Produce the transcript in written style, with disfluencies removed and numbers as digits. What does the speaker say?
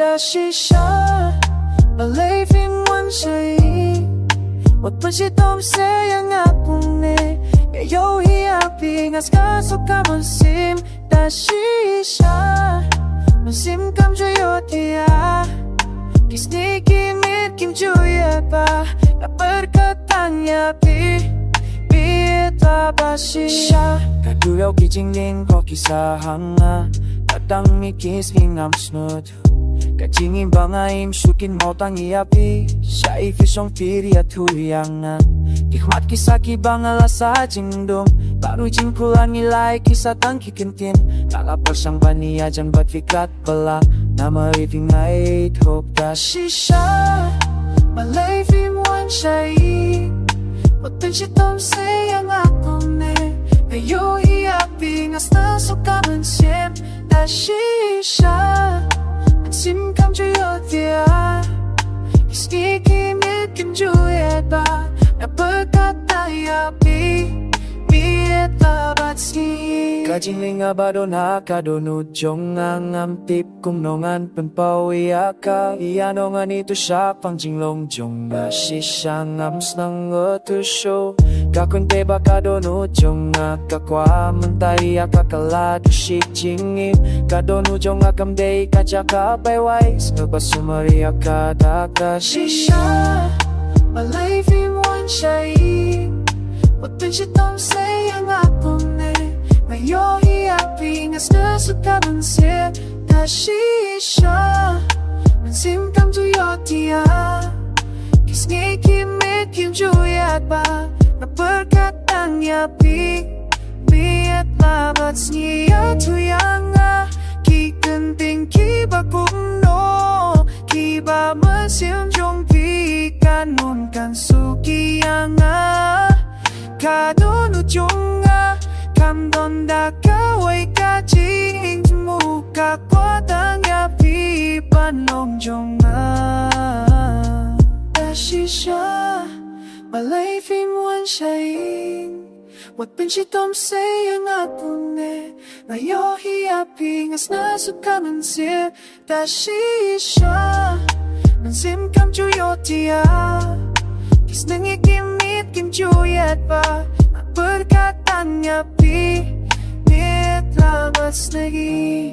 Dashisha believe in one shay what push it on say ang apune yo hiaping as kaso kamon sim Dashisha masim kam joyotia kisni kimit kim joya pa na perkatanya Bita Dashisha kaduyaw kijingling ko kisahanga Tatang mikis ngam snut Kajingin bangaim syukin mau tangi api Syai fisong piri atuyangan Hikmat kisah ki bangala sa jingdong Baru jingkulan nilai kisah tangki kentin Kala persang bani ajan bat fikrat bela Nama living night hope Dashisha My life in one shade What been she don't say ang akone Ayo hiaping as nasukaman siyem Dashisha Sim kam joyotia Iski kimit kim joyet ba Na pagkataya Biet labat ski Kajingling abado na kadunod Jong ang amtip kung nongan Pempawiya ka Iyanongan ito siya pang jinglong Jong Dashisha ngams ng otusyo Kakunte ba kadunod Jong akakwa Mentari akakalado shik jingin Kadunod jong akamday Kajaka bayway Snubas sumari akadaka Dashisha My life in one shade What been she don't say ang apune Ngayon hiaping as nasukaman siya Dashisha Mansim kam joyotia Kisngi kimit kim joyat ba Na perkatang yapi Biet labat sniya tuyanga Ki kenting kiba kumno Kiba mansim jong pi Kanun kan sukiyanga Kadunod yung Kamdon da kaway kajing Muka kwa tang yapi Panong jong Dashisha My life in one shine What been she don't say ang apune Ngayon hiaping as nasukaman siya Dashisha Mansim kam joyotia Kis nangikimit kim joyat pa Ang perkatanya Biet labat snagi